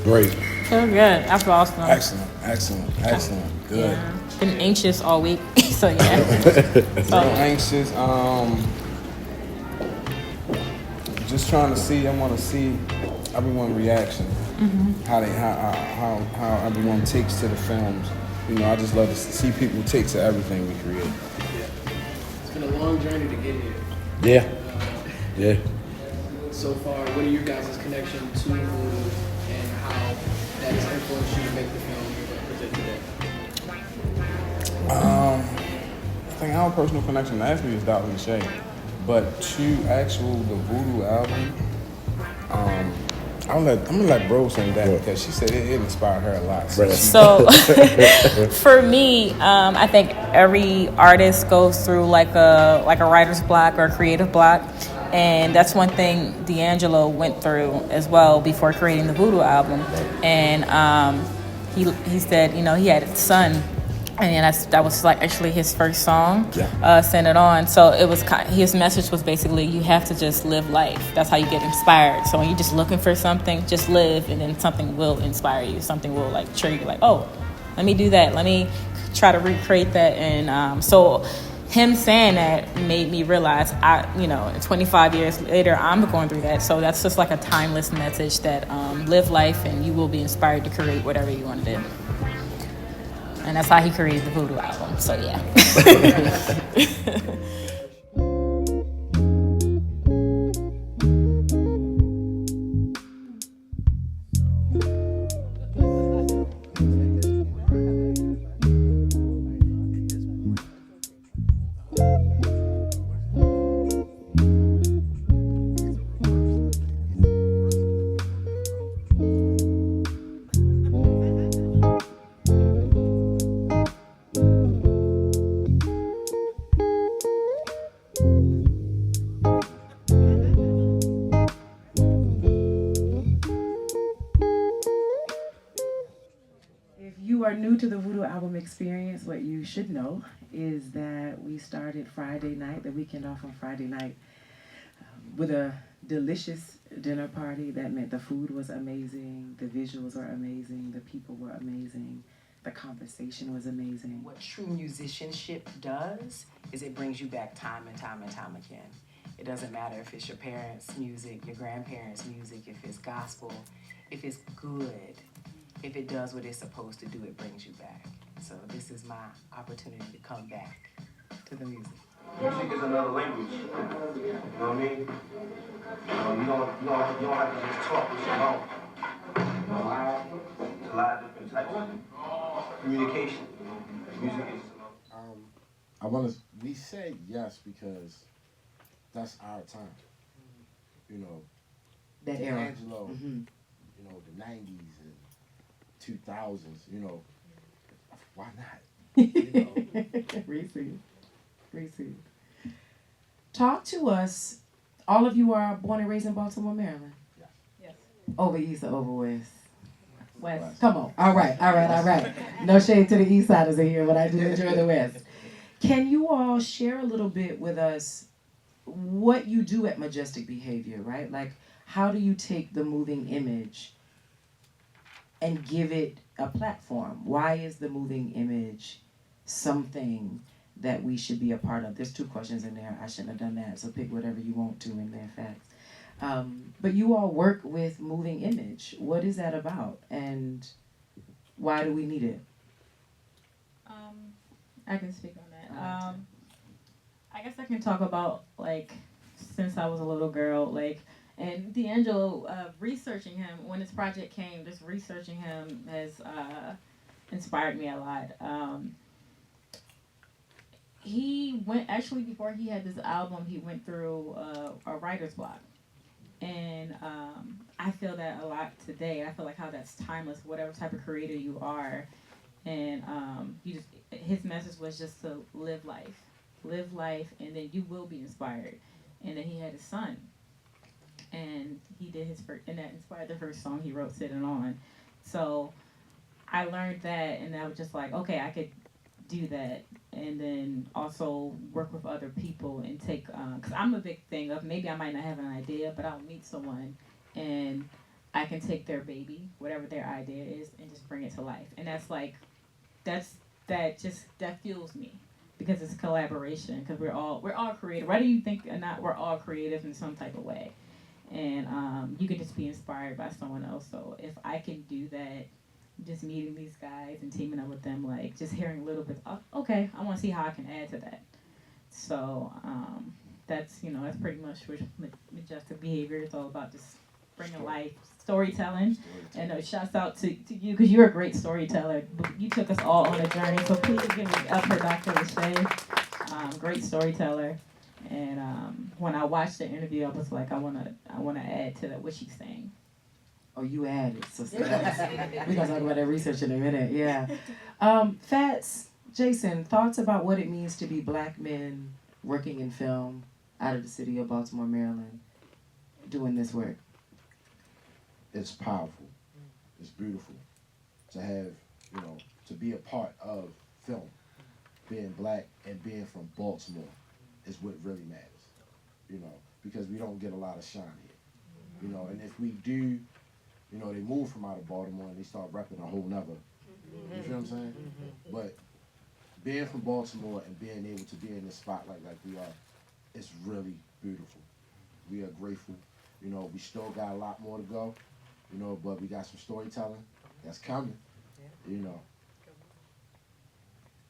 Great. Feel good. After Austin. Excellent. Good. Yeah. Been anxious all week, so yeah. So anxious. Just trying to see. I want to see everyone's reaction. How everyone takes to the films. I just love to see people take to everything we create. Yeah. It's been a long journey to get here. Yeah. So far, what are your guys' connection to Voodoo and how that has influenced you to make the film present today? I think our personal connection actually is Dr. Lachey. But to the Voodoo album, I'm gonna let Bro sing that because she said it inspired her a lot. So for me, I think every artist goes through like a writer's block or a creative block. And that's one thing D'Angelo went through as well before creating the Voodoo album. And he said, he had a son, and that was like actually his first song, Send It On. So it was his message was basically you have to just live life. That's how you get inspired. So when you're just looking for something, just live, and then something will inspire you. Something will like trigger you, like, oh, let me do that. Let me try to recreate that. And so him saying that made me realize 25 years later, I'm going through that. So that's just like a timeless message that live life and you will be inspired to create whatever you want to do. And that's how he created the Voodoo album. So yeah. New to the Voodoo album experience, what you should know is that we started Friday night, the weekend off on Friday night, with a delicious dinner party. That meant the food was amazing, the visuals were amazing, the people were amazing, the conversation was amazing. What true musicianship does is it brings you back time and time and time again. It doesn't matter if it's your parents' music, your grandparents' music, if it's gospel, if it's good. If it does what it's supposed to do, it brings you back. So this is my opportunity to come back to the music. Music is another language. You know what I mean? You don't have to just talk with your mouth. There's a lot of different types of communication. Music is. We say yes because that's our time. That era. D'Angelo, the 90s and 2000s, why not? Receive. Talk to us. All of you are born and raised in Baltimore, Maryland? Yes. Over East or over West? West. Come on. All right. No shade to the East Siders in here, but I do enjoy the West. Can you all share a little bit with us what you do at Majestic Behavior, right? Like, how do you take the moving image and give it a platform? Why is the moving image something that we should be a part of? There's two questions in there. I shouldn't have done that, so pick whatever you want to in there, facts. But you all work with moving image. What is that about, and why do we need it? I can speak on that. I guess I can talk about like since I was a little girl, like and D'Angelo researching him when this project came. Just researching him has inspired me a lot. He went actually before he had this album. He went through a writer's block, and I feel that a lot today. I feel like how that's timeless. Whatever type of creator you are, and you just his message was just to live life, and then you will be inspired. And then he had his son, and he did his first, and that inspired the first song he wrote, "Sitting On." So I learned that, and I was just like, okay, I could do that, and then also work with other people and take, because I'm a big thing of maybe I might not have an idea, but I'll meet someone, and I can take their baby, whatever their idea is, and just bring it to life. And that's like, that fuels me because it's collaboration. Because we're all creative. Whether you think or not, we're all creative in some type of way, and you can just be inspired by someone else. So if I can do that, just meeting these guys and teaming up with them, like just hearing a little bit. Okay, I want to see how I can add to that. So that's that's pretty much what Majestic Behavior is all about. Just bringing life, storytelling. And shouts out to you because you're a great storyteller. You took us all on a journey. So please give me up for Dr. Lachey. Great storyteller. And when I watched the interview, I was like, I wanna add to that what she's saying. Oh, you added, sister. We're gonna talk about that research in a minute. Yeah. Fats, Jason, thoughts about what it means to be black men working in film out of the city of Baltimore, Maryland, doing this work? It's powerful. It's beautiful to have, to be a part of film. Being black and being from Baltimore is what really matters, because we don't get a lot of shine here, and if we do, they move from out of Baltimore and they start repping a whole nother, you feel what I'm saying? But being from Baltimore and being able to be in this spotlight like we are, it's really beautiful. We are grateful. We still got a lot more to go, but we got some storytelling that's coming,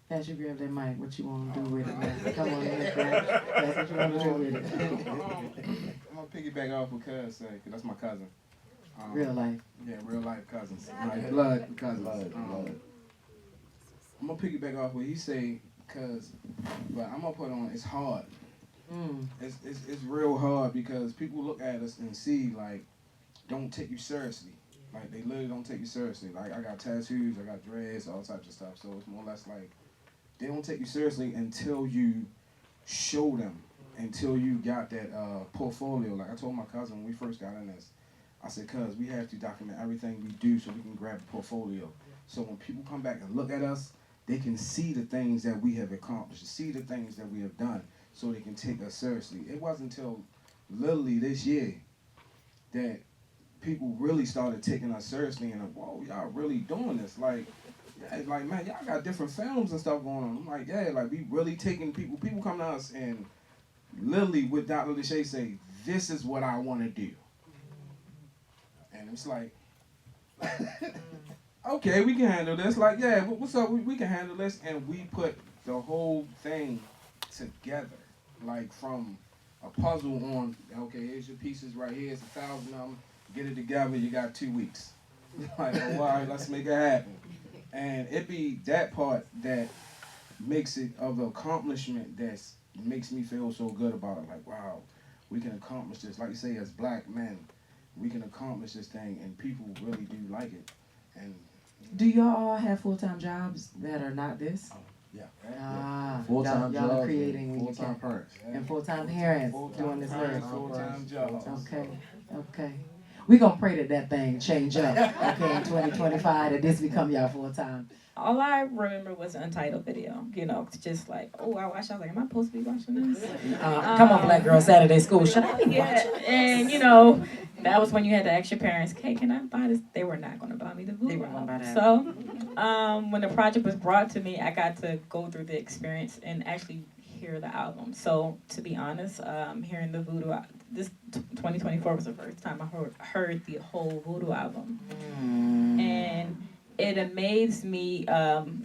As you grab that mic, what you want to do with it, man? Come on in, Fats. That's what you want to do with it. I'm gonna piggyback off what Cuz said, cause that's my cousin. Real life. Yeah, real life cousins. Like blood cousins. Blood. I'm gonna piggyback off what he say, but I'm gonna put on, it's hard. It's real hard because people look at us and see like, don't take you seriously. Like they literally don't take you seriously. Like I got tattoos, I got dreads, all types of stuff. So it's more or less like they don't take you seriously until you show them, until you got that portfolio. Like I told my cousin when we first got in this, I said, cuz we have to document everything we do so we can grab a portfolio. So when people come back and look at us, they can see the things that we have accomplished, see the things that we have done, so they can take us seriously. It wasn't until literally this year that people really started taking us seriously and whoa, y'all really doing this. Like, yeah, like man, y'all got different films and stuff going on. I'm like, yeah, like we really taking people come to us and literally with Dr. Lachey say, this is what I want to do. And it's like, okay, we can handle this. Like, yeah, what's up? We can handle this. And we put the whole thing together. Like from a puzzle on, okay, here's your pieces right here. It's 1,000 of them. Get it together. You got 2 weeks. Like, oh, all right, let's make it happen. And it be that part that makes it of the accomplishment that makes me feel so good about it. Like, wow, we can accomplish this. Like you say, as black men, we can accomplish this thing, and people really do like it. And do y'all all have full-time jobs that are not this? Yeah. Full-time y'all jobs, are creating when you full-time can. parents. And full-time parents doing this work. Full-time jobs. Okay. We're going to pray that thing change up, okay, in 2025, that this become y'all full-time. All I remember was the Untitled video, just like, I watched, I was like, am I supposed to be watching this? Come on, Black Girl Saturday School, should I be watching? And, that was when you had to ask your parents, hey, can I buy this? They were not going to buy me the Voodoo. They weren't gonna buy that. So, when the project was brought to me, I got to go through the experience and actually hear the album. So, to be honest, hearing the Voodoo, this 2024 was the first time I heard the whole Voodoo album, and it amazed me.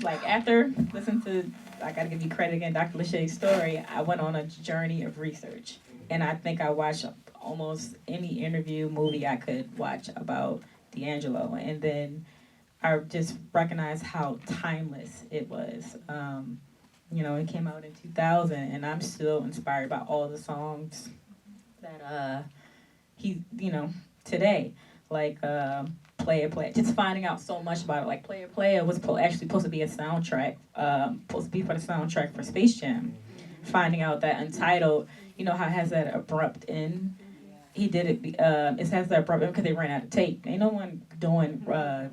Like after listening to, I gotta give you credit again, Dr. Lachey's story. I went on a journey of research, and I think I watched almost any interview, movie I could watch about D'Angelo, and then I just recognized how timeless it was. It came out in 2000, and I'm still inspired by all the songs that today, like Playa, just finding out so much about it. Like Playa was actually supposed to be a soundtrack, supposed to be for the soundtrack for Space Jam. Finding out that Untitled, how it has that abrupt end. He did it. It has that abrupt end because they ran out of tape. Ain't no one doing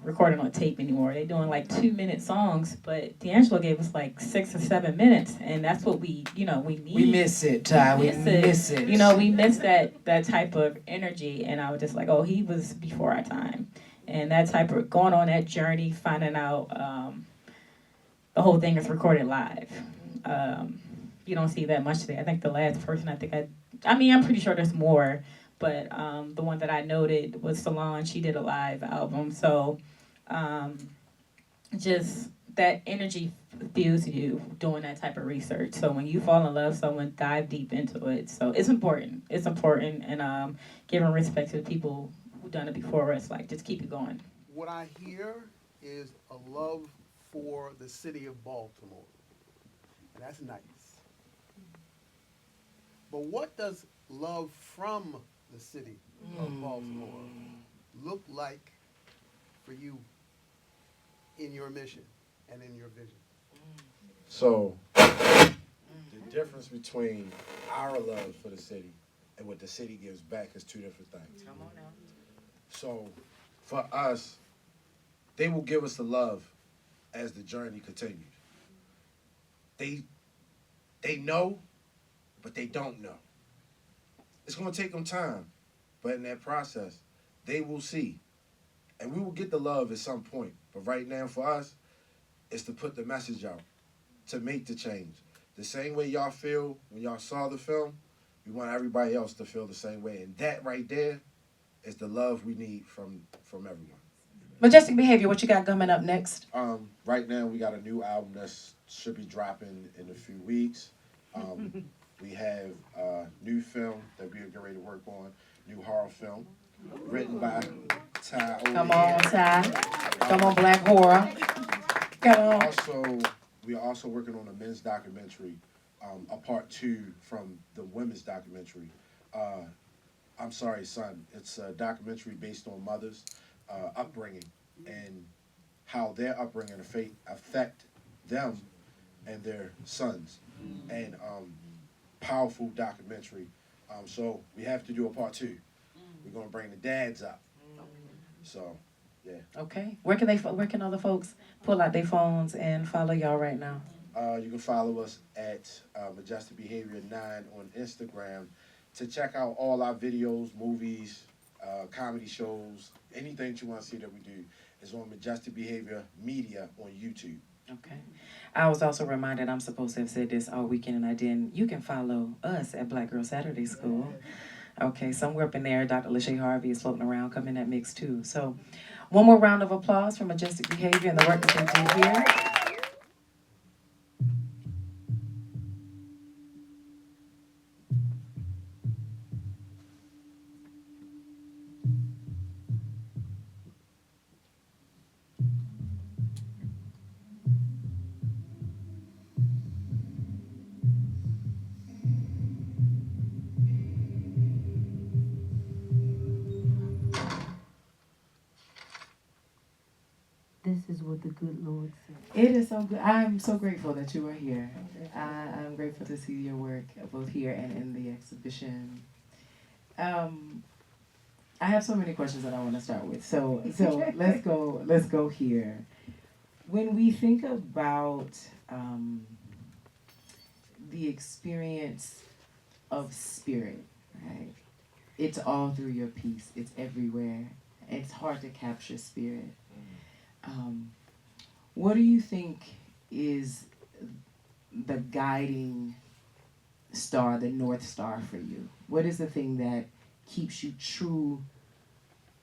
recording on tape anymore. They're doing like 2-minute songs, but D'Angelo gave us like 6 or 7 minutes, and that's what we need. We miss it, Ty. We miss it. We miss that type of energy, and I was just like, oh, he was before our time, and that type of going on that journey, finding out the whole thing is recorded live. You don't see that much today. I think the last person I'm pretty sure there's more. But the one that I noted was Solange. She did a live album. So just that energy fuels you doing that type of research. So when you fall in love with someone, dive deep into it. So it's important. It's important. And giving respect to the people who've done it before us, like, just keep it going. What I hear is a love for the city of Baltimore. And that's nice. But what does love from the city of Baltimore look like for you in your mission and in your vision? So, the difference between our love for the city and what the city gives back is two different things. Come on now. So, for us, they will give us the love as the journey continues. They know, but they don't know. It's going to take them time, but in that process, they will see. And we will get the love at some point. But right now, for us, it's to put the message out, to make the change. The same way y'all feel when y'all saw the film, we want everybody else to feel the same way. And that right there is the love we need from everyone. Majestic Behavior, what you got coming up next? Right now, we got a new album that should be dropping in a few weeks. We have a new film that we are getting ready to work on, new horror film, written by Ty. Come on, Ty. Come on, Black Horror. Come on. We are also working on a men's documentary, a part 2 from the women's documentary. I'm Sorry, Son. It's a documentary based on mothers' upbringing and how their upbringing affect them and their sons. And powerful documentary. So we have to do a part 2. We're gonna bring the dads up. So, yeah. Okay. Where can other folks pull out their phones and follow y'all right now? You can follow us at Majestic Behavior 9 on Instagram to check out all our videos, movies, comedy shows, anything that you want to see that we do is on Majestic Behavior Media on YouTube. Okay. I was also reminded I'm supposed to have said this all weekend and I didn't. You can follow us at Black Girl Saturday School. Okay, somewhere up in there, Dr. Lachey Harvey is floating around, come in that mix too. So one more round of applause for Majestic Behavior and the work that they do here. This is what the good Lord said. It is so good. I'm so grateful that you are here. I'm grateful to see your work both here and in the exhibition. I have so many questions that I want to start with. So let's go here. When we think about the experience of spirit, right? It's all through your piece. It's everywhere. It's hard to capture spirit. What do you think is the guiding star, the North Star for you? What is the thing that keeps you true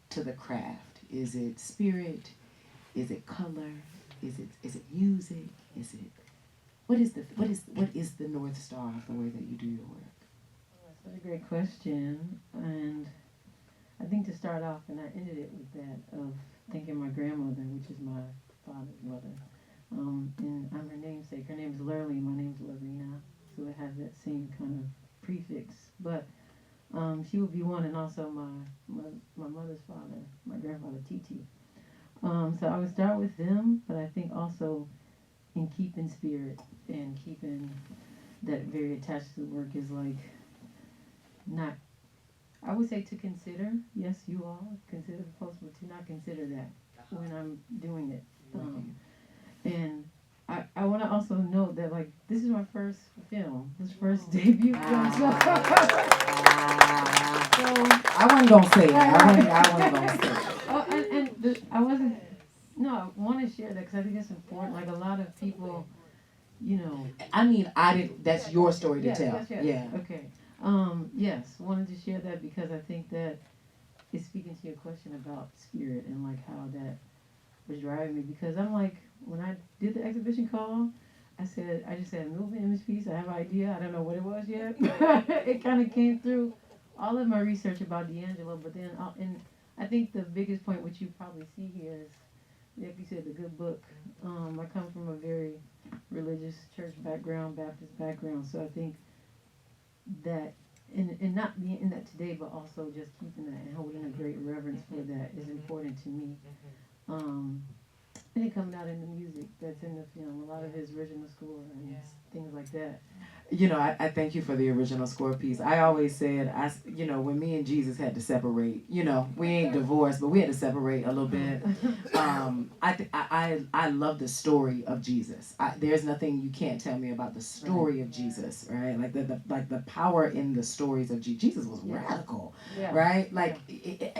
to the craft? Is it spirit? Is it color? Is it music? Is it what is the North Star of the way that you do your work? That's a great question, and I think to start off, and I ended it with that of thanking my grandmother, which is my father's mother. And I'm her namesake. Her name is Lurley. My name's Lorena, so it has that same kind of prefix. But she would be one, and also my mother's father, my grandfather Titi. So I would start with them, but I think also in keeping spirit and keeping that very attached to the work is like not. I would say to consider, yes, you all consider the post, but to not consider that when I'm doing it. And I want to also note that, like, this is my first film, this first debut film. So I wasn't going to say it. I wasn't going to say it. Oh, I wasn't, no, I want to share that because I think it's important. Like, a lot of people, you know. I mean, that's your story to tell. Yes. Yeah. Okay. Yes, wanted to share that because I think that it's speaking to your question about spirit and like how that was driving me. Because I'm like, when I did the exhibition call, I just said moving image piece. I have an idea. I don't know what it was yet. It kind of came through all of my research about D'Angelo, but then and I think the biggest point, which you probably see here, is like you said, the good book. I come from a very religious church background, Baptist background, so I think that and not being in that today, but also just keeping that and holding a great reverence for that is important to me. And it coming out in the music that's in the film, a lot of his original score and things like that. You know, I thank you for the original score piece. I always said, when me and Jesus had to separate, we ain't divorced, but we had to separate a little bit. I love the story of Jesus. There's nothing you can't tell me about the story of Jesus, right? Like the power in the stories of Jesus. Jesus was radical, right? Like,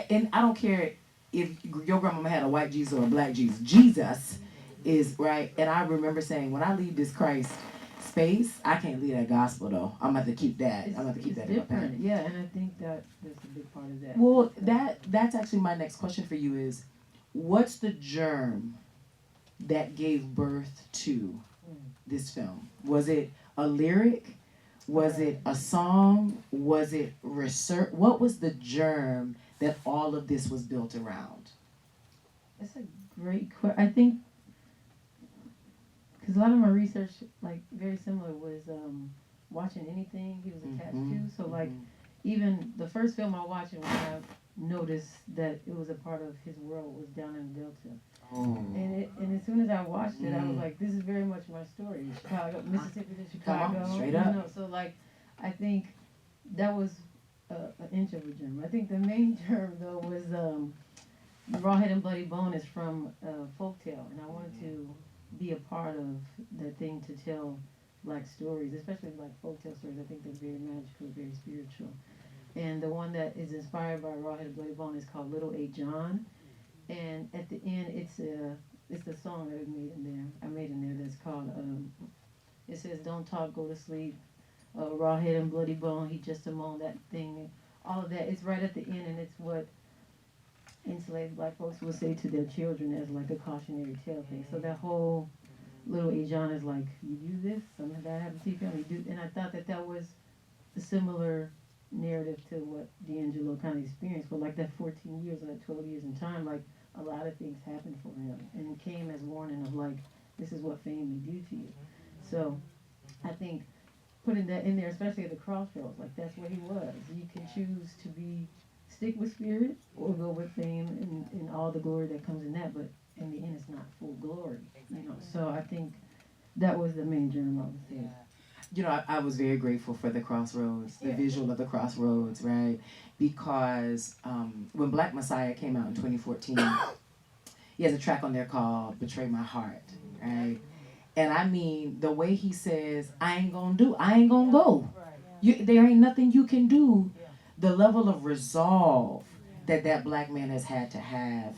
and I don't care if your grandmama had a white Jesus or a black Jesus. Jesus is, right? And I remember saying, when I leave this Christ space, I can't leave that gospel though. I'm going to keep that. I'm going to keep that in my path. Yeah, and I think that's a big part of that. Well, that's actually my next question for you is, what's the germ that gave birth to this film? Was it a lyric? Was it a song? Was it research? What was the germ that all of this was built around? That's a great question. I think because a lot of my research, like very similar, was watching anything he was attached to. So like even the first film I watched, when I noticed that it was a part of his world, was down in the Delta. And as soon as I watched it, I was like, this is very much my story. Chicago, Mississippi to Chicago. Come on, straight up. So like, I think that was an inch of a germ. I think the main germ though was Rawhead and Bloody Bone is from folktale, and I wanted to be a part of that thing to tell black stories, especially black folktale stories. I think they're very magical, very spiritual. And the one that is inspired by Rawhead and Bloody Bone is called Little A John. And at the end, it's the song that I made in there that's called, it says, don't talk, go to sleep, Rawhead and Bloody Bone, he just a moan, that thing, all of that. It's right at the end, and it's what enslaved black folks will say to their children as like a cautionary tale thing. So that whole Little A John is like, you do this, something bad happens to your family, you do, and I thought that was a similar narrative to what D'Angelo kind of experienced for like that 14 years or that 12 years in time. Like, a lot of things happened for him, and it came as warning of like, this is what fame may do to you. So I think putting that in there, especially at the crossroads, like that's where he was. You can choose to stick with spirit or go with fame and all the glory that comes in that, but in the end it's not full glory, So I think that was the main germ, I would say. I was very grateful for the crossroads, the visual of the crossroads, right? Because when Black Messiah came out in 2014, he has a track on there called Betray My Heart, right? And I mean, the way he says, I ain't gonna go. There ain't nothing you can do. The level of resolve that black man has had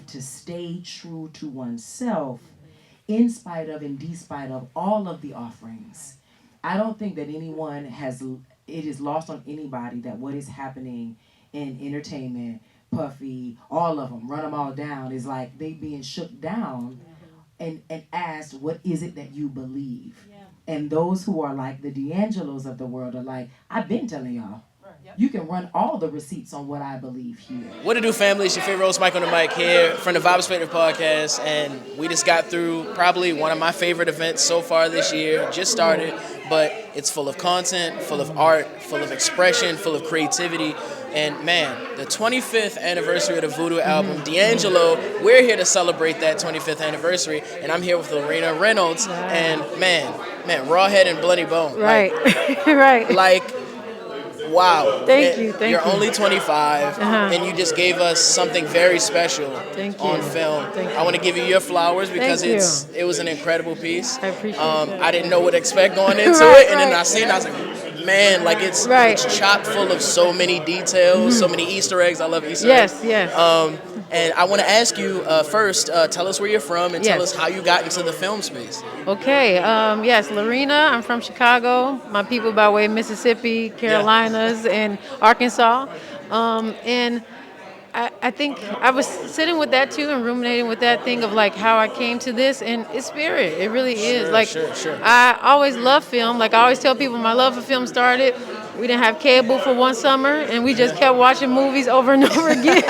to stay true to oneself in spite of and despite of all of the offerings. I don't think that anyone has it is lost on anybody that what is happening in entertainment, Puffy, all of them, run them all down, is like they being shook down and asked, what is it that you believe? And those who are like the D'Angelos of the world are like, I've been telling y'all. You can run all the receipts on what I believe here. What to do, family? It's your favorite host, Mike on the mic here from the Vibes Perspective podcast, and we just got through probably one of my favorite events so far this year. Just started, but it's full of content, full of art, full of expression, full of creativity. And man, the 25th anniversary of the Voodoo album, D'Angelo, we're here to celebrate that 25th anniversary, and I'm here with Lorena Reynolds, and man, Rawhead and Bloody Bone. Right, like, right. Like, wow. Thank you. You're only 25, and you just gave us something very special on film. I want to give you your flowers because it was an incredible piece. I appreciate it. I didn't know what to expect going into it, and then I seen it, I was like, man, like it's chock full of so many details, so many Easter eggs. I love Easter eggs. Yes. And I want to ask you first, tell us where you're from and tell us how you got into the film space. Okay. Yes, Lorena. I'm from Chicago. My people by way of Mississippi, Carolinas, and Arkansas. And I think I was sitting with that too and ruminating with that thing of like how I came to this, and it's spirit. It really is. Like I always loved film. Like I always tell people, my love for film started. We didn't have cable for one summer, and we just kept watching movies over and over again.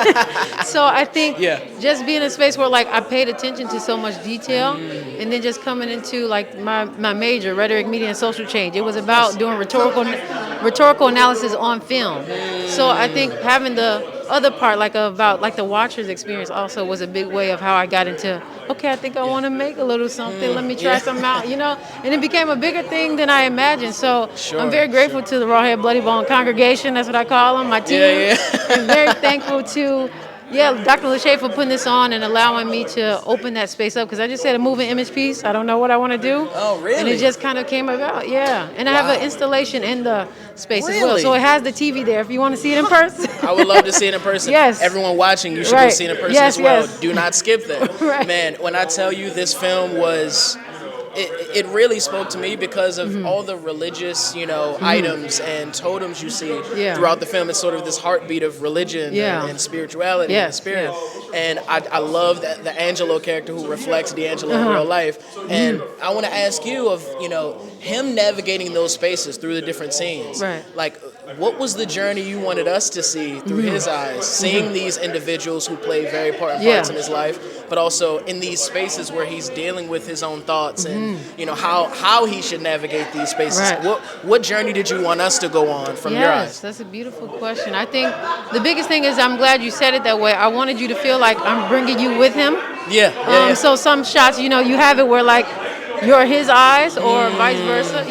So I think just being in a space where like I paid attention to so much detail, and then just coming into like my major, rhetoric, media, and social change. It was about doing rhetorical analysis on film. So I think having the other part, like about like the watcher's experience, also was a big way of how I got into. Okay, I think I want to make a little something. Let me try something out, you know. And it became a bigger thing than I imagined. So I'm very grateful to the Rawhead Bloody Bone congregation. That's what I call them, my team. I'm very thankful to Dr. Lachey for putting this on and allowing me to open that space up, because I just said a moving image piece. I don't know what I want to do. Oh, really? And it just kind of came about, And I have an installation in the space as well. So it has the TV there if you want to see it in person. I would love to see it in person. Yes. Everyone watching, you should go see it in person as well. Yes. Do not skip that. Man, when I tell you this film was... It really spoke to me because of all the religious, items and totems you see throughout the film. It's sort of this heartbeat of religion and spirituality and spirit. And I love that the Angelo character who reflects D'Angelo in real life. And I want to ask you of, him navigating those spaces through the different scenes. Right. Like, what was the journey you wanted us to see through his eyes, seeing these individuals who play very important parts in his life, but also in these spaces where he's dealing with his own thoughts and how he should navigate these spaces. Right. What journey did you want us to go on from your eyes? Yes, that's a beautiful question. I think the biggest thing is I'm glad you said it that way. I wanted you to feel like I'm bringing you with him. So some shots, you have it where like you're his eyes or vice versa,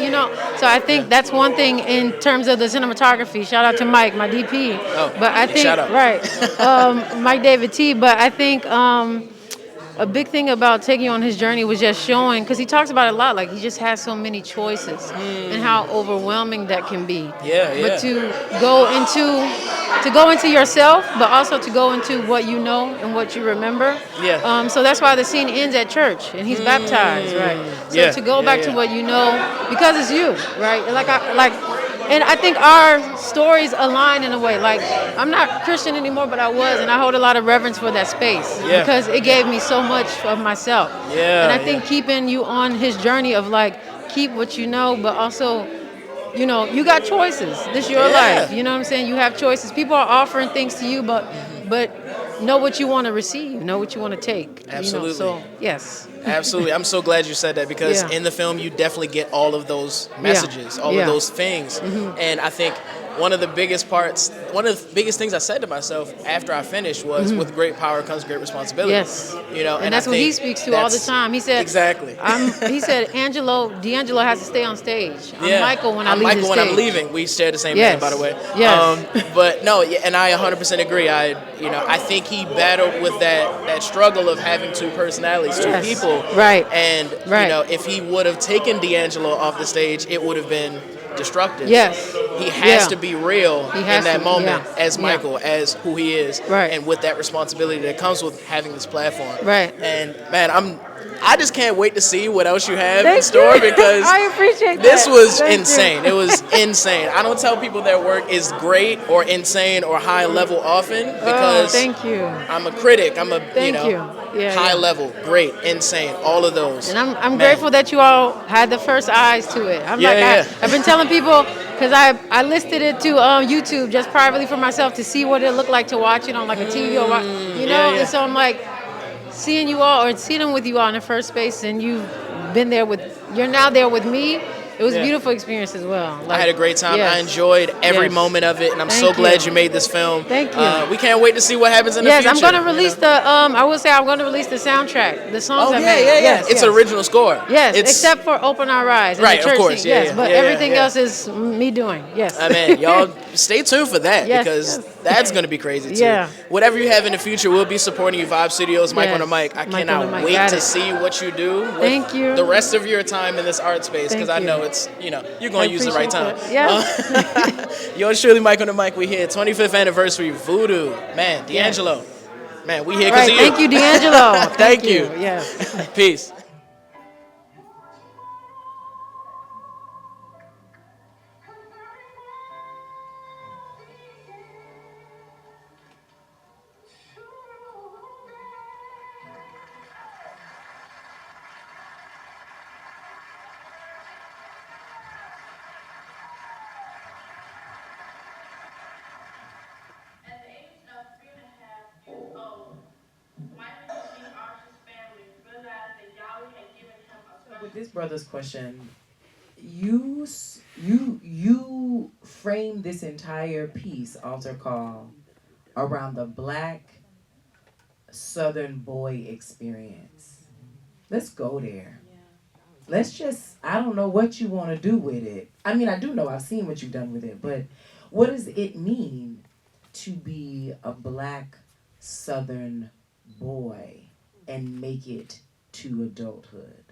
So I think that's one thing in terms of the cinematography. Shout out to Mike, my DP. But I think, Mike David T. But I think a big thing about taking on his journey was just showing, because he talks about it a lot, like he just has so many choices and how overwhelming that can be. But to go into yourself, but also to go into what you know and what you remember. So that's why the scene ends at church and he's baptized, right? So to go back to what you know, because it's you, right? And I think our stories align in a way. Like, I'm not Christian anymore, but I was, and I hold a lot of reverence for that space because it gave me so much of myself. And I think keeping you on his journey of like, keep what you know, but also, you got choices. This is your life. You know what I'm saying? You have choices. People are offering things to you, but know what you want to receive, know what you want to take. Absolutely. So, yes. Absolutely. I'm so glad you said that because in the film you definitely get all of those messages, all of those things. And I think one of the biggest things I said to myself after I finished was, with great power comes great responsibility. And that's what he speaks to all the time. He said, he said, D'Angelo has to stay on stage. I'm Michael when I'm leaving. We share the same name, by the way. But no, and I 100% agree. I think he battled with that struggle of having two personalities, two people. And if he would have taken D'Angelo off the stage, it would have been destructive. he has to be real in that moment as Yeah. Michael, as who he is, Right. and with that responsibility that comes with having this platform. Right. And man, I just can't wait to see what else you have in Thank store you. because I appreciate this that. was Thank insane. you. It was insane. I don't tell people their work is great or insane or high level often because thank you. I'm a critic. I'm a Thank you. Yeah, high yeah. level, great, insane, all of those. And I'm Man. grateful that you all had the first eyes to it. I've been telling people because I listed it to YouTube just privately for myself to see what it looked like to watch it on like a TV or and so I'm like seeing you all or seeing them with you all in the first space, and you're now there with me. It was a beautiful experience as well. I had a great time. Yes. I enjoyed every moment of it, and I'm so glad you made this film. Thank you. We can't wait to see what happens in the future. Yes, I'm going to release I will say I'm going to release the soundtrack, the songs I made. Yes, it's an original score. Yes, it's, except for Open Our Eyes. And right, the church of course. scene. Yes, but everything else is me doing. Yes. I mean, y'all stay tuned for that because yes. that's going to be crazy too. Yeah. Whatever you have in the future, we'll be supporting you. Vibe Studios, Mike on the mic. I cannot wait to see what you do with Thank you. the rest of your time in this art space because I know it's, you're going to use the right time. Yeah. Yours truly, Mike on the mic. We here, 25th anniversary, Voodoo. Man, D'Angelo. Man, we here because of you. Thank you, D'Angelo. Thank you. Yes. Peace. With this brother's question, you frame this entire piece, altar call, around the Black Southern boy experience. Let's go there. Let's just, I don't know what you want to do with it. I mean, I do know, I've seen what you've done with it, but what does it mean to be a Black Southern boy and make it to adulthood?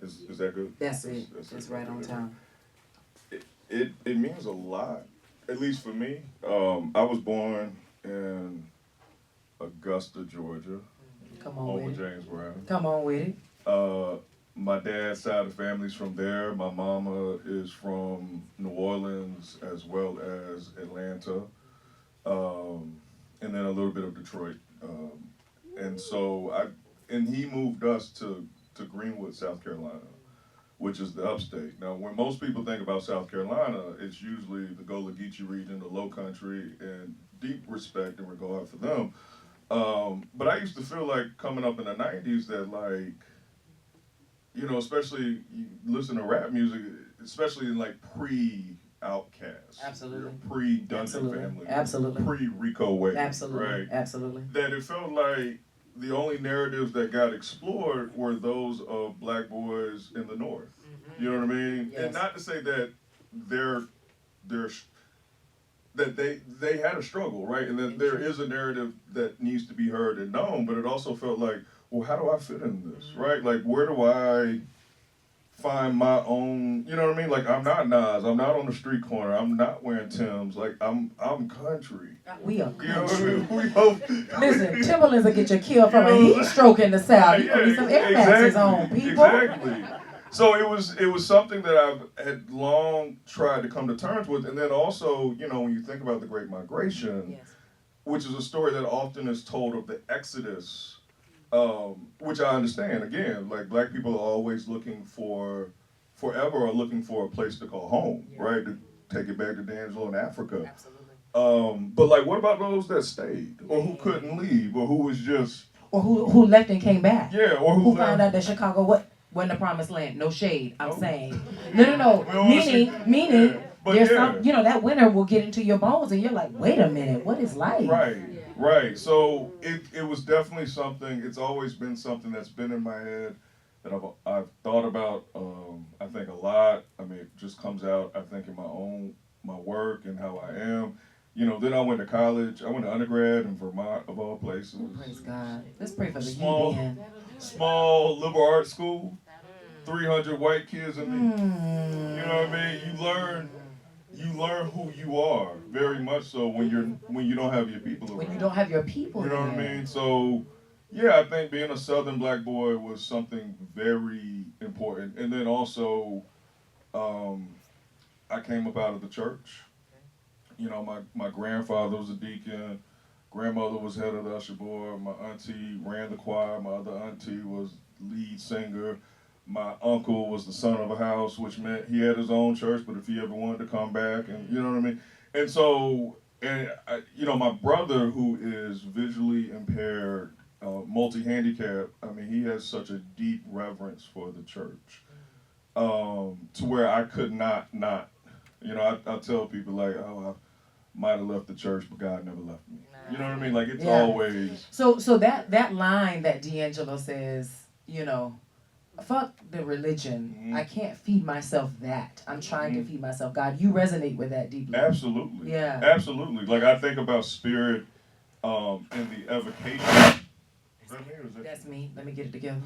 Is that good? That's it. That's right on time. It means a lot, at least for me. I was born in Augusta, Georgia. Come on home with with it. James Brown. Come on with it. My dad's side of the family's from there. My mama is from New Orleans as well as Atlanta, and then a little bit of Detroit. And so he moved us to Greenwood, South Carolina, which is the upstate. Now, when most people think about South Carolina, it's usually the Gullah Geechee region, the Low Country, and deep respect and regard for them. But I used to feel like coming up in the 90s that like, especially you listen to rap music, especially in like pre-Outkast. Absolutely. Pre-Dungeon Family. Absolutely. Pre-Rico Wave. Absolutely. Right? Absolutely. That it felt like the only narratives that got explored were those of Black boys in the North. Mm-hmm. You know what I mean? Yes. And not to say that they had a struggle, right? And that there is a narrative that needs to be heard and known, but it also felt like, well, how do I fit in this, right? Like, where do I find my own, you know what I mean? Like, I'm not Nas, I'm not on the street corner, I'm not wearing Timbs, like, I'm country. We are country. You know what I mean? Listen, Timberlands will get you killed from a heat stroke in the South. You gonna need some Air Maxes on, people. Exactly. So it was something that I had long tried to come to terms with, and then also, when you think about the Great Migration, which is a story that often is told of the Exodus, which I understand. Again, like Black people are always looking for a place to call home, right? To take it back to D'Angelo in Africa. Absolutely. But like, what about those that stayed, or who couldn't leave, or who was just, or who left and came back? Yeah, or who found out that Chicago wasn't the promised land. No shade, I'm saying. No. Meaning, there's some, that winter will get into your bones, and you're like, wait a minute, what is life? Right. So it was definitely something. It's always been something that's been in my head that I've thought about. I think a lot. I mean, it just comes out. I think in my work and how I am. Then I went to college. I went to undergrad in Vermont, of all places. Oh, praise God. Let's pray for the small liberal arts school. 300 white kids and me. You know what I mean? You learn who you are very much so when you don't have your people around. When you don't have your people. You know what I mean? So yeah, I think being a Southern black boy was something very important. And then also, I came up out of the church. You know, my grandfather was a deacon. Grandmother was head of the usher board. My auntie ran the choir. My other auntie was lead singer. My uncle was the son of a house, which meant he had his own church, but if he ever wanted to come back, and you know what I mean? And so, you know, my brother, who is visually impaired, multi-handicapped, I mean, he has such a deep reverence for the church, to where I could not, you know, I tell people like, oh, I might have left the church, but God never left me. You know what I mean? Like, it's always. So that line that D'Angelo says, you know, fuck the religion. I can't feed myself that. I'm trying to feed myself God. You resonate with that deeply. Absolutely. Yeah. Absolutely. Like, I think about spirit and the evocation. Is that me or is that That's me. Let me get it together.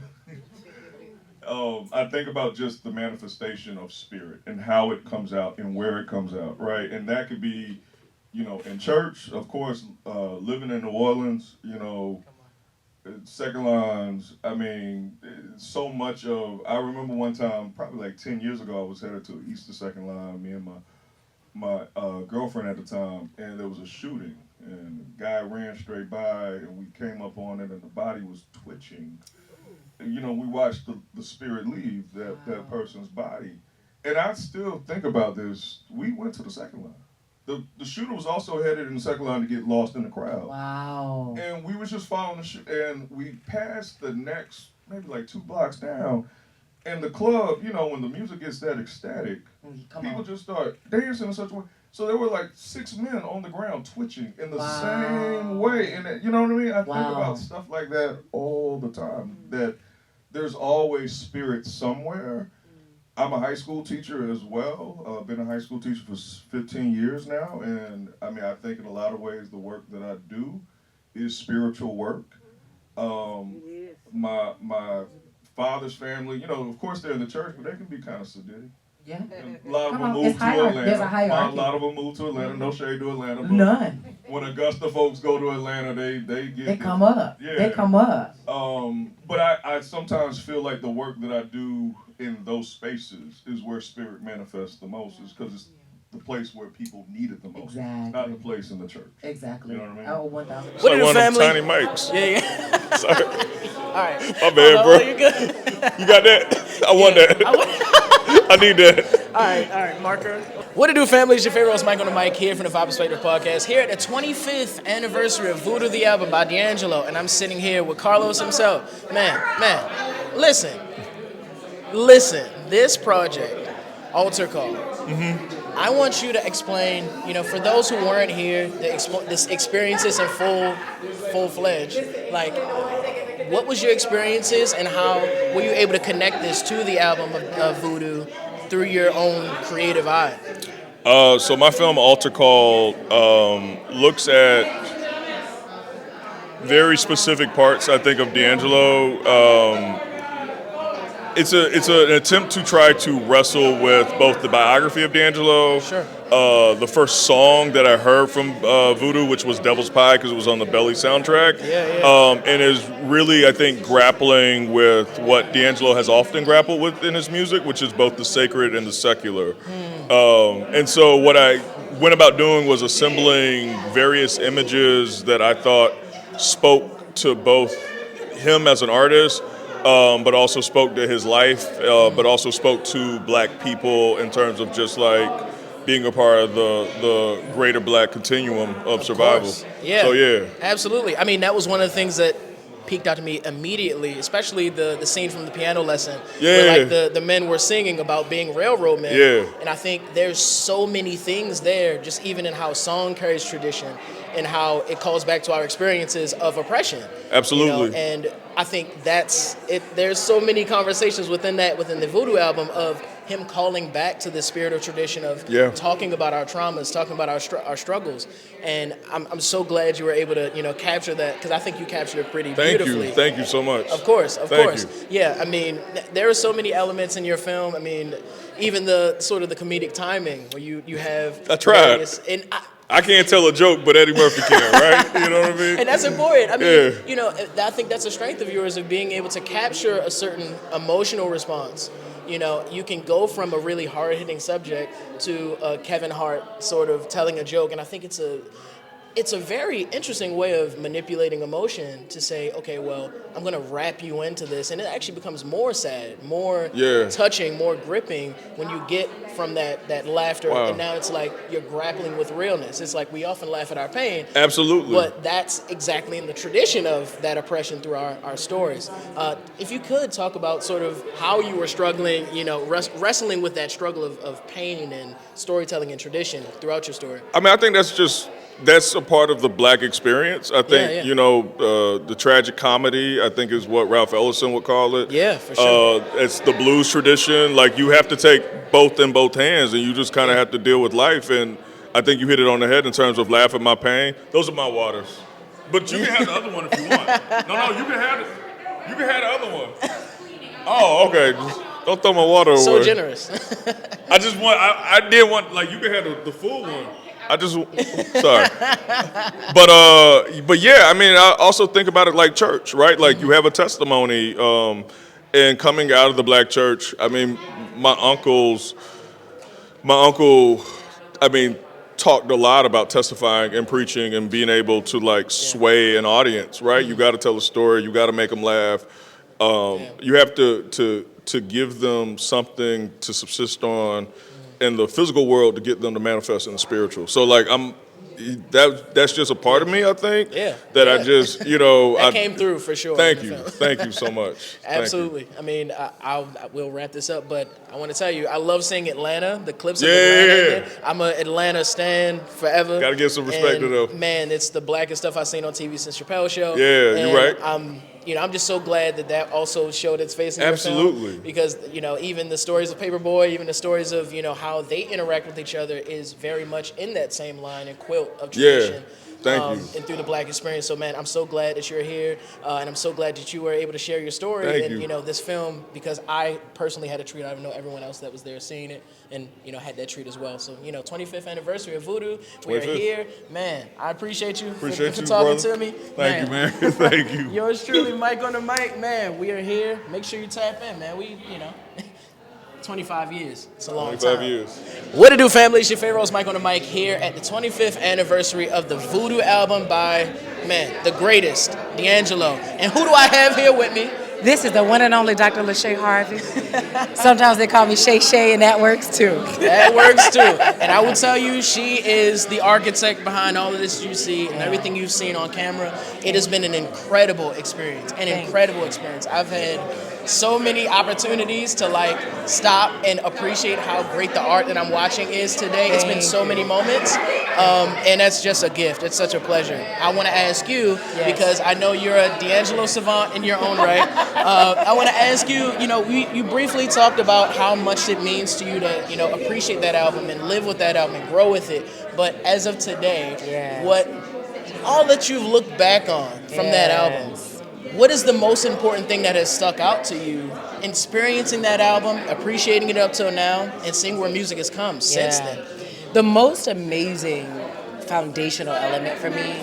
I think about just the manifestation of spirit and how it comes out and where it comes out, right? And that could be, you know, in church, of course, living in New Orleans, you know, second lines, I mean, so much of, I remember one time, probably like 10 years ago, I was headed to Easter second line, me and my girlfriend at the time, and there was a shooting, and the guy ran straight by, and we came up on it, and the body was twitching. You know, we watched the spirit leave that person's body. And I still think about this. We went to the second line. The shooter was also headed in the second line to get lost in the crowd. Wow. And we was just following and we passed the next, maybe like 2 blocks down. And the club, you know, when the music gets that ecstatic, people just start dancing in such a way. So there were like 6 men on the ground twitching in the same way. And you know what I mean? I think about stuff like that all the time, that there's always spirit somewhere. I'm a high school teacher as well. Been a high school teacher for 15 years now. And I mean, I think in a lot of ways the work that I do is spiritual work. My father's family, you know, of course they're in the church, but they can be kind of sadistic. Yeah. A lot of them moved to Atlanta. There's a hierarchy. A lot of them moved to Atlanta. No shade to Atlanta. But none. When Augusta folks go to Atlanta, they come up. Yeah. They come up. But I sometimes feel like the work that I do in those spaces is where spirit manifests the most, is because it's the place where people need it the most. Exactly. Not the place in the church. Exactly. You know what I mean? Oh, 1,000. It's like one of them tiny mics. Yeah. Sorry. All right. My bad, bro. You good? You got that? I want that. I need that. All right, marker. What it do, family? It's your favorite host, Mike on the mic, here from the Vibe Perspective Podcast, here at the 25th anniversary of Voodoo the Album by D'Angelo, and I'm sitting here with Carlos himself. Man, listen, this project, Altar Call, I want you to explain, you know, for those who weren't here, this experiences in full-fledged, like, what was your experiences and how were you able to connect this to the album of Voodoo through your own creative eye? So my film Altar Call looks at very specific parts, I think, of D'Angelo. It's an attempt to try to wrestle with both the biography of D'Angelo, the first song that I heard from Voodoo, which was Devil's Pie, because it was on the Belly soundtrack, and is really, I think, grappling with what D'Angelo has often grappled with in his music, which is both the sacred and the secular. And so what I went about doing was assembling various images that I thought spoke to both him as an artist, but also spoke to his life, but also spoke to black people in terms of just like being a part of the greater black continuum of survival. Yeah. So yeah. Absolutely. I mean, that was one of the things that peeked out to me immediately, especially the scene from the piano lesson where like the men were singing about being railroad men. Yeah. And I think there's so many things there, just even in how song carries tradition and how it calls back to our experiences of oppression. Absolutely. You know? And I think that's it. There's so many conversations within the Voodoo album of him calling back to the spirit of tradition of talking about our traumas, talking about our struggles. And I'm so glad you were able to, capture that, because I think you captured it pretty beautifully. Thank you so much. Of course. Thank you. Yeah, I mean, there are so many elements in your film. I mean, even the sort of the comedic timing where you have. I tried. And I can't tell a joke, but Eddie Murphy can, right? You know what I mean? And that's important. I mean, I think that's a strength of yours, of being able to capture a certain emotional response. You can go from a really hard-hitting subject to a Kevin Hart sort of telling a joke, and I think it's a very interesting way of manipulating emotion to say, okay, well, I'm going to wrap you into this, and it actually becomes more sad, more touching, more gripping when you get from that laughter, and now it's like you're grappling with realness. It's like we often laugh at our pain. Absolutely. But that's exactly in the tradition of that oppression through our stories. If you could talk about sort of how you were struggling, wrestling with that struggle of pain and storytelling and tradition throughout your story. I mean, I think that's a part of the Black experience. I think, the tragic comedy, I think, is what Ralph Ellison would call it. Yeah, for sure. It's the blues tradition. Like, you have to take both in both hands, and you just kind of have to deal with life. And I think you hit it on the head in terms of laugh at my pain. Those are my waters. But you can have the other one if you want. No, you can have it. You can have the other one. Oh, okay. Just don't throw my water away. So generous. I did want, like, you can have the full one. Sorry. But yeah, I mean, I also think about it like church, right? Like, you have a testimony, and coming out of the Black church, I mean, my uncle, I mean, talked a lot about testifying and preaching and being able to, like, sway an audience, right? You got to tell a story. You got to make them laugh. You have to give them something to subsist on in the physical world to get them to manifest in the spiritual. So, like, that's just a part of me, I think. I just, that came through for sure. Thank you so much. Absolutely. I mean, I will wrap this up, but I want to tell you, I love seeing Atlanta. The clips of Atlanta. I'm an Atlanta stan forever. Got to give some respect to them. Man, it's the blackest stuff I've seen on TV since Chappelle's show. Yeah, you're right. I'm just so glad that also showed its face in your film, because even the stories of Paperboy, even the stories of how they interact with each other is very much in that same line and quilt of tradition. Thank you. And through the Black experience. So, man, I'm so glad that you're here, and I'm so glad that you were able to share your story this film, because I personally had a treat. I know everyone else that was there seeing it and had that treat as well. So 25th anniversary of Voodoo. We are here, man. I appreciate you for talking to me. Thank you, man. Thank you. Yours truly, Mike on the mic, man. We are here. Make sure you tap in, man. 25 years. It's a long time. 25 years. What it do, family? It's your favorite host, Mike on the mic, here at the 25th anniversary of the Voodoo album by, the greatest, D'Angelo. And who do I have here with me? This is the one and only Dr. Lachey Harvey. Sometimes they call me Shay Shay, and that works too. That works too. And I will tell you, she is the architect behind all of this you see and everything you've seen on camera. It has been an incredible experience. I've had so many opportunities to stop and appreciate how great the art that I'm watching is today. It's been so many moments, and that's just a gift. It's such a pleasure. I want to ask you, because I know you're a D'Angelo savant in your own right. I want to ask you, you briefly talked about how much it means to you to, appreciate that album and live with that album and grow with it. But as of today, all that you've looked back on from that album, what is the most important thing that has stuck out to you, experiencing that album, appreciating it up till now, and seeing where music has come since then? The most amazing foundational element for me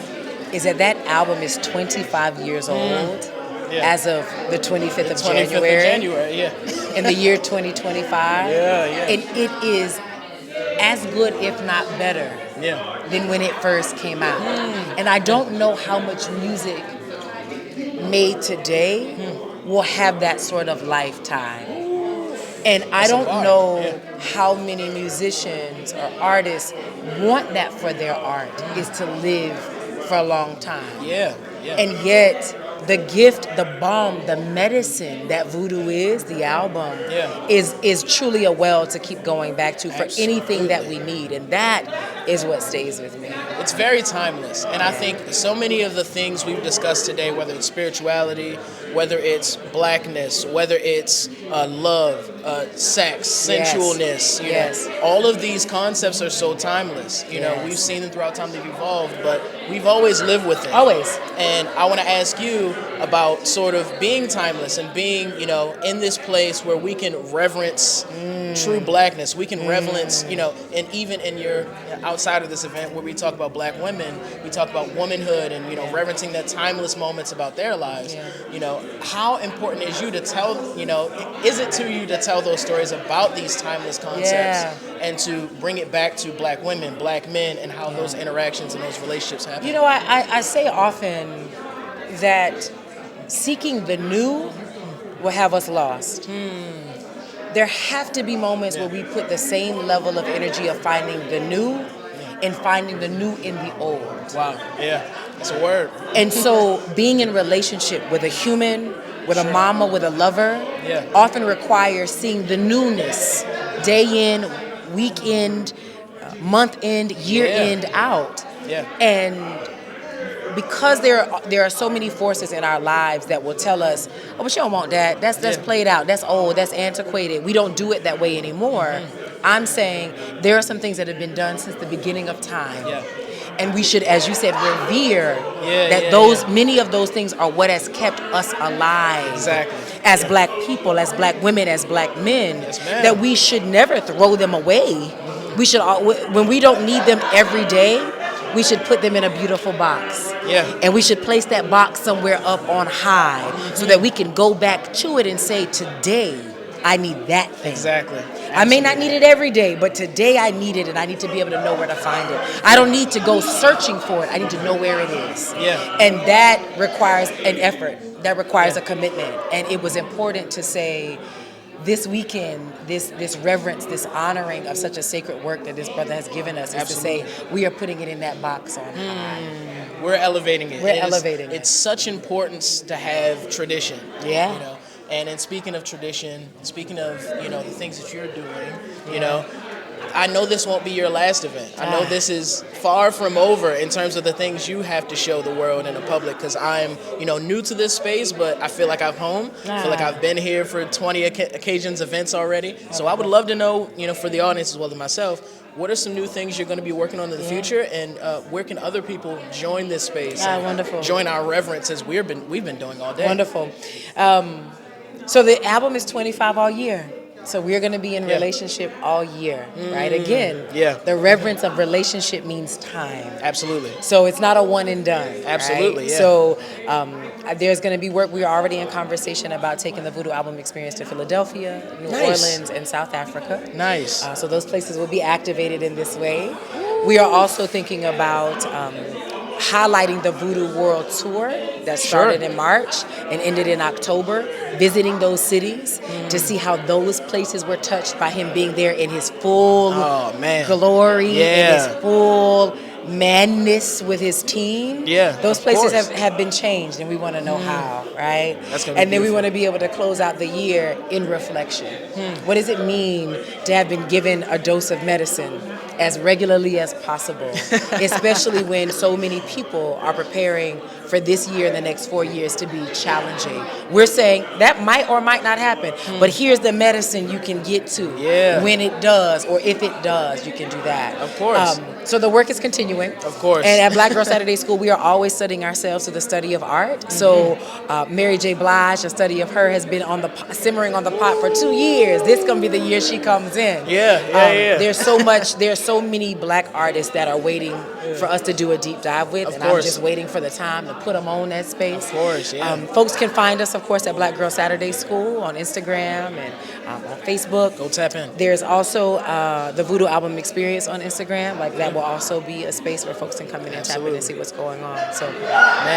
is that album is 25 years old as of the 25th of January. In the year 2025. And it is as good, if not better, than when it first came out. And I don't know how much music made today will have that sort of lifetime. And I don't know how many musicians or artists want that for their art, is to live for a long time. And yet, the gift, the balm, the medicine that Voodoo is, the album, is truly a well to keep going back to for anything that we need. And that is what stays with me. It's very timeless. And I think so many of the things we've discussed today, whether it's spirituality, whether it's blackness, whether it's love, sex, sensualness, you know, all of these concepts are so timeless. You know, we've seen them throughout time, they've evolved, but we've always lived with them. Always. And I want to ask you about sort of being timeless and being, you know, in this place where we can reverence true blackness. We can reverence, you know, and even in your, outside of this event where we talk about black women, we talk about womanhood and, you know, reverencing the timeless moments about their lives. You know, how important is you to tell, you know, is it to you to tell those stories about these timeless concepts and to bring it back to black women, black men, and how those interactions and those relationships happen? You know, I say often that seeking the new will have us lost. There have to be moments where we put the same level of energy of finding the new and finding the new in the old. Wow, yeah, that's a word. And so being in relationship with a human, with a mama, with a lover, often requires seeing the newness day in, week end, month end, year end out. And because there are so many forces in our lives that will tell us, oh, but you don't want that. That's played out. That's old. That's antiquated. We don't do it that way anymore. I'm saying there are some things that have been done since the beginning of time. And we should, as you said, revere that many of those things are what has kept us alive. As black people, as black women, as black men, that we should never throw them away. We should, when we don't need them every day, we should put them in a beautiful box. And we should place that box somewhere up on high so that we can go back to it and say, today, I need that thing. I may not need it every day, but today I need it and I need to be able to know where to find it. I don't need to go searching for it. I need to know where it is. And that requires an effort. That requires a commitment. And it was important to say, this weekend, this reverence, this honoring of such a sacred work that this brother has given us is to say we are putting it in that box on high. We're elevating it. We're elevating it. It's such importance to have tradition. You know? And in speaking of tradition, speaking of, you know, the things that you're doing, you know, I know this won't be your last event. I know this is far from over in terms of the things you have to show the world and the public, because I'm, you know, new to this space, but I feel like I'm home. I feel like I've been here for 20 occasions, events already. So I would love to know, you know, for the audience as well as myself, what are some new things you're going to be working on in the future, and where can other people join this space? Wonderful. Join our reverence as we've been doing all day. Wonderful. So the album is 25 all year. So we're going to be in relationship all year, right? Again, the reverence of relationship means time. Absolutely. So it's not a one and done. Absolutely, right? So there's going to be work. We are already in conversation about taking the Voodoo album experience to Philadelphia, New Orleans, and South Africa. So those places will be activated in this way. We are also thinking about highlighting the Voodoo World Tour that started in March and ended in October, visiting those cities to see how those places were touched by him being there in his full glory, in his full madness with his team. Those places have been changed, and we want to know how, right? And then we want to be able to close out the year in reflection. What does it mean to have been given a dose of medicine as regularly as possible, especially when so many people are preparing for this year and the next 4 years to be challenging? We're saying that might or might not happen, but here's the medicine you can get to when it does, or if it does, you can do that. Of course. So the work is continuing. Of course. And at Black Girl Saturday School, we are always studying ourselves to the study of art. So Mary J. Blige, a study of her, has been on the simmering on the pot for 2 years. This is gonna be the year she comes in. There's so many black artists that are waiting for us to do a deep dive with, and I'm just waiting for the time to put them on that space. Of course, folks can find us, of course, at Black Girl Saturday School on Instagram and on Facebook. Go tap in. There's also the Voodoo Album Experience on Instagram. Like, that will also be a space where folks can come in and tap in and see what's going on. So,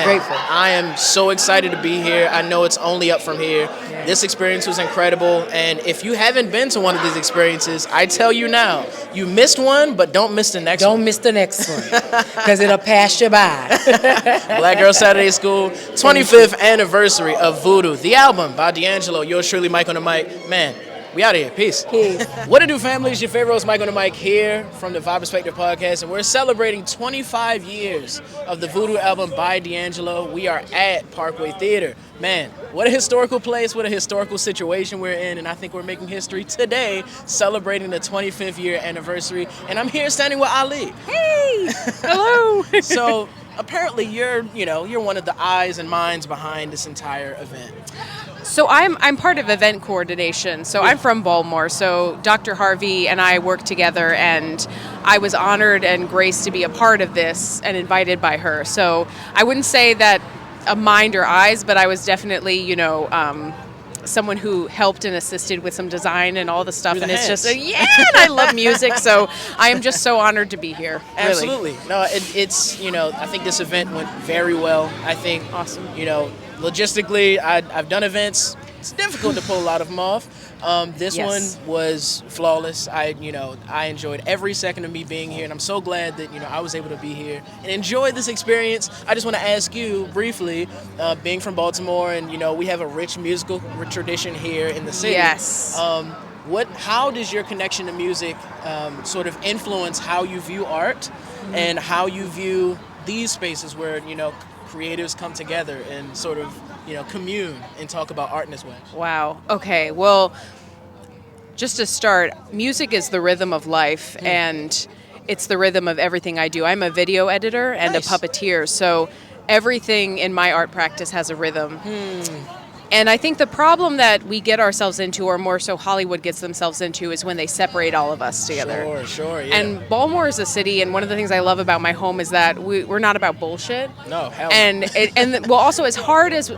grateful. I am so excited to be here. I know it's only up from here. This experience was incredible, and if you haven't been to one of these experiences, I tell you now, you missed one, but don't miss the next one. Don't miss the next one, because it'll pass you by. Black Girl Saturday School, 25th anniversary of Voodoo, the album by D'Angelo. Yours truly, Mike on the mic. Man, We out of here. Peace. Peace. What it do, family? It's your favorite host, Mike on the mic, here from the Vibe Perspective podcast, and we're celebrating 25 years of the Voodoo album by D'Angelo. We are at Parkway Theater. Man, what a historical place, what a historical situation we're in, and I think we're making history today, celebrating the 25th year anniversary. And I'm here standing with Ali. Hey! Hello! So apparently you're one of the eyes and minds behind this entire event. So I'm part of event coordination. So I'm from Baltimore. So Dr. Harvey and I work together, and I was honored and graced to be a part of this and invited by her. So I wouldn't say that a mind or eyes, but I was definitely, someone who helped and assisted with some design and all the stuff. And it's just, and I love music. So I am just so honored to be here. Really. Absolutely. No, it's, I think this event went very well. I think, awesome. Logistically, I've done events. It's difficult to pull a lot of them off. This one was flawless. I enjoyed every second of me being here, and I'm so glad that, I was able to be here and enjoy this experience. I just want to ask you briefly, being from Baltimore, and, we have a rich musical tradition here in the city. Yes. How does your connection to music sort of influence how you view art and how you view these spaces where, creatives come together and sort of, commune and talk about art in this way? Wow. Okay. Well, just to start, music is the rhythm of life, and it's the rhythm of everything I do. I'm a video editor and a puppeteer, so everything in my art practice has a rhythm. And I think the problem that we get ourselves into, or more so Hollywood gets themselves into, is when they separate all of us together. Sure, yeah. And Baltimore is a city, and one of the things I love about my home is that we're not about bullshit. No, hell no. And also, as hard as,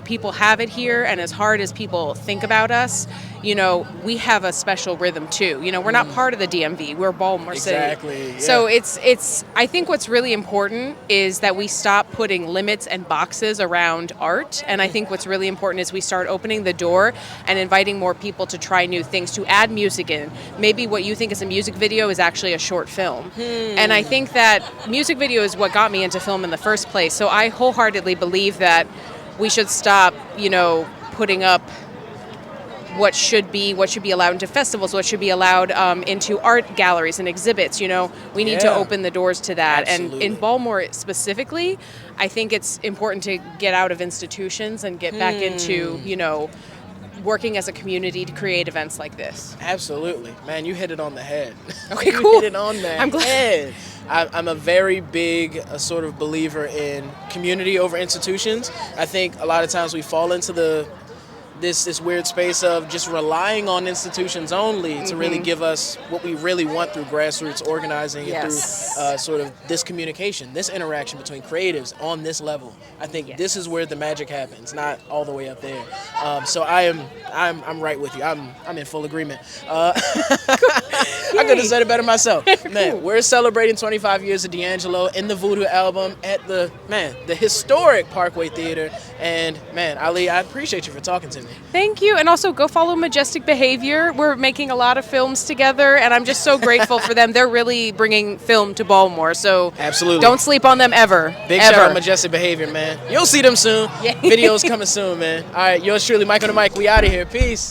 people have it here, and as hard as people think about us, we have a special rhythm too. We're not part of the DMV. We're Baltimore City. Exactly. Yeah. So it's. I think what's really important is that we stop putting limits and boxes around art, and I think what's really important is we start opening the door and inviting more people to try new things, to add music in. Maybe what you think is a music video is actually a short film. And I think that music video is what got me into film in the first place. So I wholeheartedly believe that we should stop, putting up what should be allowed into festivals, what should be allowed into art galleries and exhibits. We need to open the doors to that. Absolutely. And in Baltimore specifically, I think it's important to get out of institutions and get back into, working as a community to create events like this. Absolutely. Man, you hit it on the head. Okay, you cool. hit it on the I'm glad. head. I'm a very big sort of believer in community over institutions. I think a lot of times we fall into this weird space of just relying on institutions only to really give us what we really want through grassroots organizing and through sort of this communication, this interaction between creatives on this level. I think this is where the magic happens, not all the way up there. So I'm right with you. I'm in full agreement. I could have said it better myself. Man, we're celebrating 25 years of D'Angelo in the Voodoo album at the historic Parkway Theater. And man, Ali, I appreciate you for talking to me. Thank you. And also go follow Majestic Behavior. We're making a lot of films together, and I'm just so grateful for them. They're really bringing film to Baltimore. So absolutely, don't sleep on them ever. Big shout out Majestic Behavior, man. You'll see them soon. Videos coming soon, man. All right, yours truly, Mike on the mic. We out of here. Peace.